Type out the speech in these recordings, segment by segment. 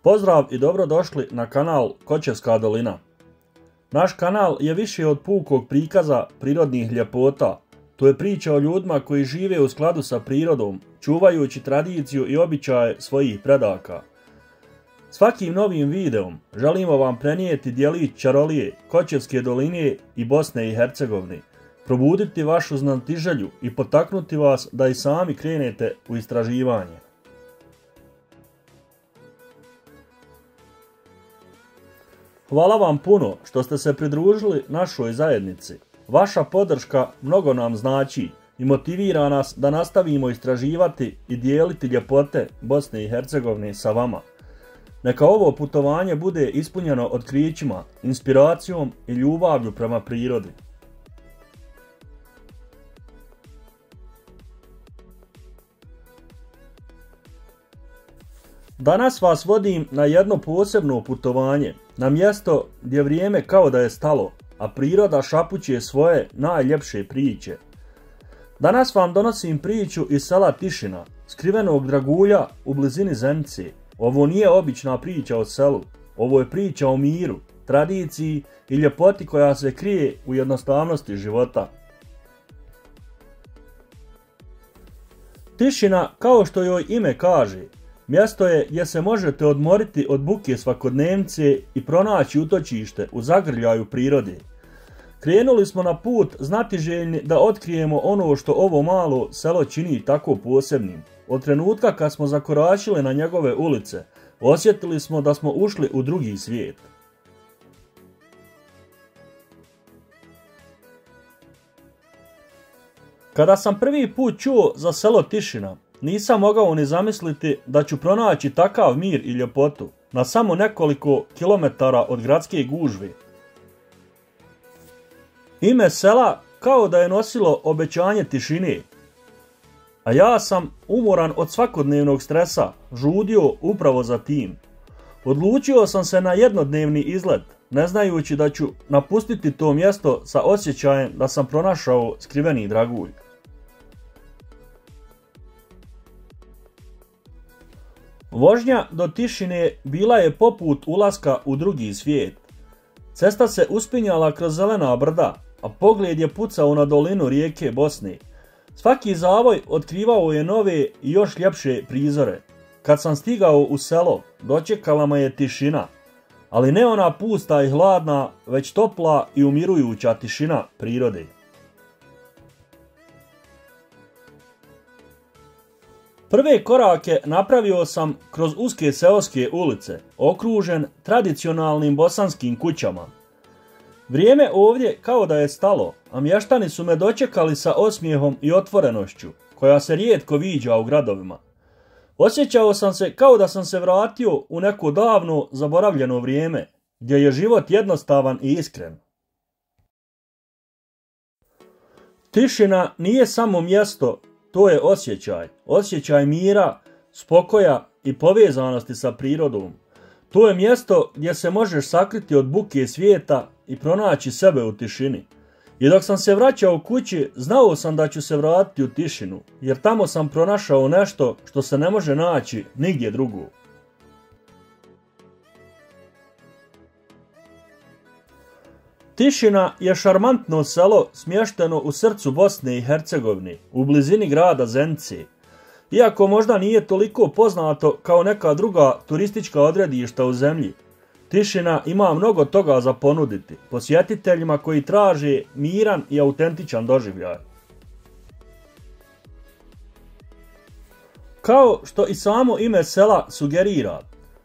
Pozdrav i dobrodošli na kanal Kočevska dolina. Naš kanal je više od pukog prikaza prirodnih ljepota. To je priča o ljudima koji žive u skladu sa prirodom, čuvajući tradiciju i običaje svojih predaka. Svakim novim videom želimo vam prenijeti djelić čarolije Kočevske doline i Bosne i Hercegovine, probuditi vašu znatiželju i potaknuti vas da i sami krenete u istraživanje. Hvala vam puno što ste se pridružili našoj zajednici. Vaša podrška mnogo nam znači i motivira nas da nastavimo istraživati i dijeliti ljepote Bosne i Hercegovine sa vama. Neka ovo putovanje bude ispunjeno otkrićima, inspiracijom i ljubavlju prema prirodi. Danas vas vodim na jedno posebno putovanje, na mjesto gdje vrijeme kao da je stalo, a priroda šapuće svoje najljepše priče. Danas vam donosim priču iz sela Tišina, skrivenog dragulja u blizini Zenice. Ovo nije obična priča o selu, ovo je priča o miru, tradiciji i ljepoti koja se krije u jednostavnosti života. Tišina, kao što joj ime kaže, mjesto je gdje se možete odmoriti od buke svakodnevnice i pronaći utočište u zagrljaju prirode. Krenuli smo na put znatiželjni da otkrijemo ono što ovo malo selo čini tako posebnim. Od trenutka kad smo zakoračili na njegove ulice, osjetili smo da smo ušli u drugi svijet. Kada sam prvi put čuo za selo Tišina, nisam mogao ni zamisliti da ću pronaći takav mir i ljepotu na samo nekoliko kilometara od gradske gužve. Ime sela kao da je nosilo obećanje tišine, a ja sam, umoran od svakodnevnog stresa, žudio upravo za tim. Odlučio sam se na jednodnevni izlet, ne znajući da ću napustiti to mjesto sa osjećajem da sam pronašao skriveni dragulj. Vožnja do Tišine bila je poput ulaska u drugi svijet. Cesta se uspinjala kroz zelena brda, a pogled je pucao na dolinu rijeke Bosne. Svaki zavoj otkrivao je nove i još ljepše prizore. Kad sam stigao u selo, dočekala me je tišina, ali ne ona pusta i hladna, već topla i umirujuća tišina prirode. Prve korake napravio sam kroz uske seoske ulice, okružen tradicionalnim bosanskim kućama. Vrijeme ovdje kao da je stalo, a mještani su me dočekali sa osmijehom i otvorenošću, koja se rijetko viđa u gradovima. Osjećao sam se kao da sam se vratio u neko davno zaboravljeno vrijeme, gdje je život jednostavan i iskren. Tišina nije samo mjesto, to je osjećaj mira, spokoja i povezanosti sa prirodom. To je mjesto gdje se možeš sakriti od buke svijeta i pronaći sebe u tišini. I dok sam se vraćao kući, znao sam da ću se vratiti u tišinu, jer tamo sam pronašao nešto što se ne može naći nigdje drugo. Tišina je šarmantno selo smješteno u srcu Bosne i Hercegovine, u blizini grada Zenice. Iako možda nije toliko poznato kao neka druga turistička odredišta u zemlji, Tišina ima mnogo toga za ponuditi posjetiteljima koji traže miran i autentičan doživljaj. Kao što i samo ime sela sugerira,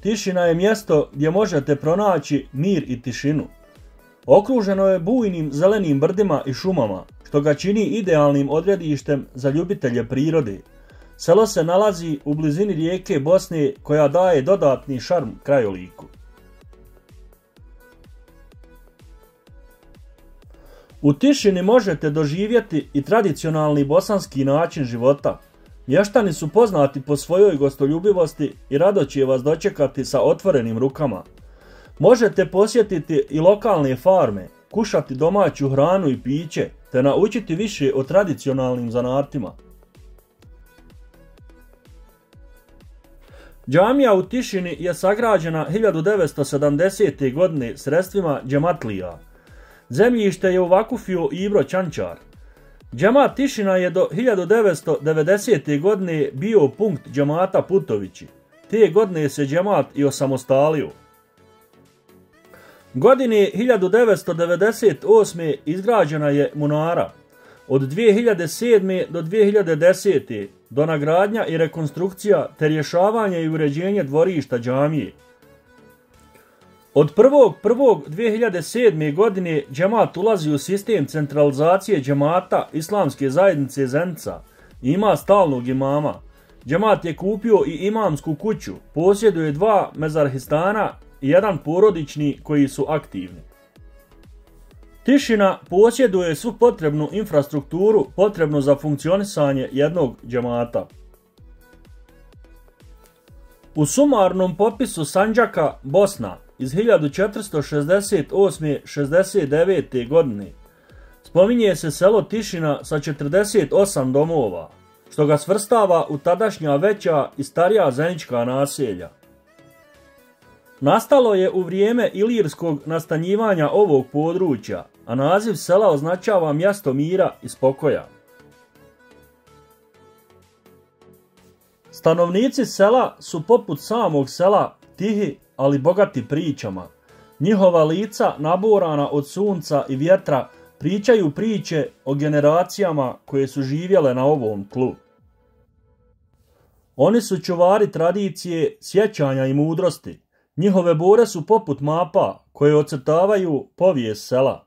Tišina je mjesto gdje možete pronaći mir i tišinu. Okruženo je bujnim zelenim brdima i šumama, što ga čini idealnim odredištem za ljubitelje prirode. Selo se nalazi u blizini rijeke Bosne koja daje dodatni šarm krajoliku. U Tišini možete doživjeti i tradicionalni bosanski način života. Mještani su poznati po svojoj gostoljubivosti i rado će vas dočekati sa otvorenim rukama. Možete posjetiti i lokalne farme, kušati domaću hranu i piće, te naučiti više o tradicionalnim zanatima. Džamija u Tišini je sagrađena 1970. godine sredstvima džematlija. Zemljište je uvakufio Ibro Čančar. Džemat Tišina je do 1990. godine bio punkt džemata Putovići. Te godine se džemat i osamostalio. Godine 1998. izgrađena je munara. Od 2007. do 2010. donagradnja i rekonstrukcija te rješavanje i uređenje dvorišta džamije. Od 1.1.2007. godine džemat ulazi u sistem centralizacije džemata Islamske zajednice Zenica i ima stalnog imama. Džemat je kupio i imamsku kuću, posjeduje 2 mezarhistana i 1 porodični koji su aktivni. Tišina posjeduje svu potrebnu infrastrukturu potrebnu za funkcionisanje jednog džemata. U sumarnom popisu Sandžaka Bosna iz 1468-69. godine spominje se selo Tišina sa 48 domova, što ga svrstava u tadašnja veća i starija zenička naselja. Nastalo je u vrijeme ilirskog nastanjivanja ovog područja, a naziv sela označava mjesto mira i spokoja. Stanovnici sela su poput samog sela tihi, ali bogati pričama. Njihova lica, naborana od sunca i vjetra, pričaju priče o generacijama koje su živjele na ovom tlu. Oni su čuvari tradicije, sjećanja i mudrosti. Njihove bore su poput mapa koje ocrtavaju povijest sela.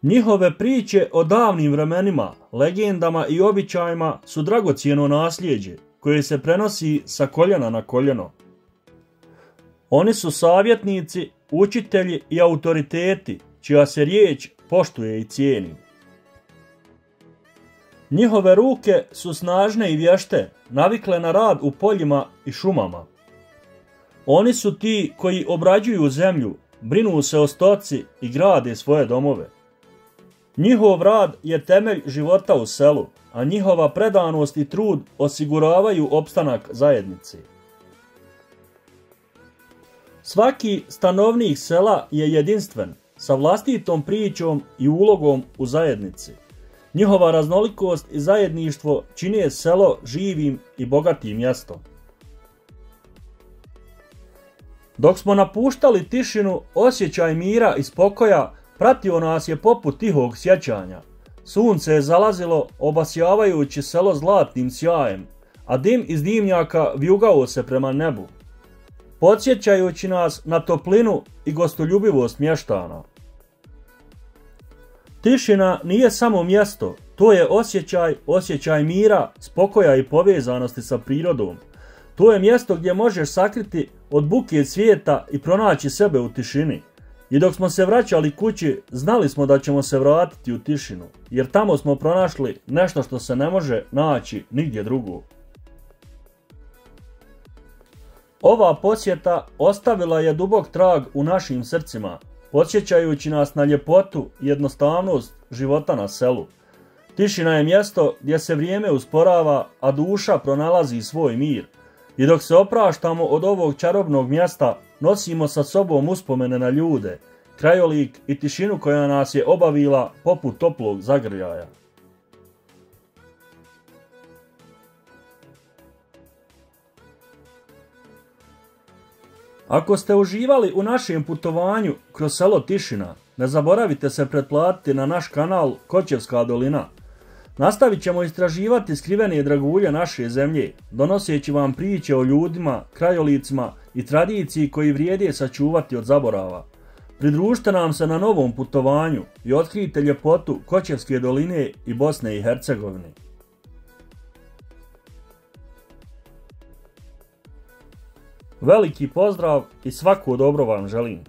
Njihove priče o davnim vremenima, legendama i običajima su dragocjeno nasljeđe koje se prenosi sa koljena na koljeno. Oni su savjetnici, učitelji i autoriteti čija se riječ poštuje i cijeni. Njihove ruke su snažne i vješte, navikle na rad u poljima i šumama. Oni su ti koji obrađuju zemlju, brinu se o stoci i grade svoje domove. Njihov rad je temelj života u selu, a njihova predanost i trud osiguravaju opstanak zajednice. Svaki stanovnik sela je jedinstven, sa vlastitom pričom i ulogom u zajednici. Njihova raznolikost i zajedništvo čine selo živim i bogatim mjestom. Dok smo napuštali Tišinu, osjećaj mira i spokoja pratio nas je poput tihog sjećanja. Sunce je zalazilo obasjavajući selo zlatnim sjajem, a dim iz dimnjaka vijugao se prema nebu, podsjećajući nas na toplinu i gostoljubivost mještana. Tišina nije samo mjesto, to je osjećaj mira, spokoja i povezanosti sa prirodom. To je mjesto gdje možeš sakriti od buke svijeta i pronaći sebe u tišini. I dok smo se vraćali kući, znali smo da ćemo se vratiti u Tišinu, jer tamo smo pronašli nešto što se ne može naći nigdje drugo. Ova posjeta ostavila je dubok trag u našim srcima, podsjećajući nas na ljepotu i jednostavnost života na selu. Tišina je mjesto gdje se vrijeme usporava, a duša pronalazi svoj mir. I dok se opraštamo od ovog čarobnog mjesta, nosimo sa sobom uspomene na ljude, krajolik i tišinu koja nas je obavila poput toplog zagrljaja. Ako ste uživali u našem putovanju kroz selo Tišina, ne zaboravite se pretplatiti na naš kanal Kočevska dolina. Nastavit ćemo istraživati skrivene dragulje naše zemlje, donoseći vam priče o ljudima, krajolicima i tradiciji koji vrijede sačuvati od zaborava. Pridružite nam se na novom putovanju i otkrijte ljepotu Kočevske doline i Bosne i Hercegovine. Veliki pozdrav i svako dobro vam želim.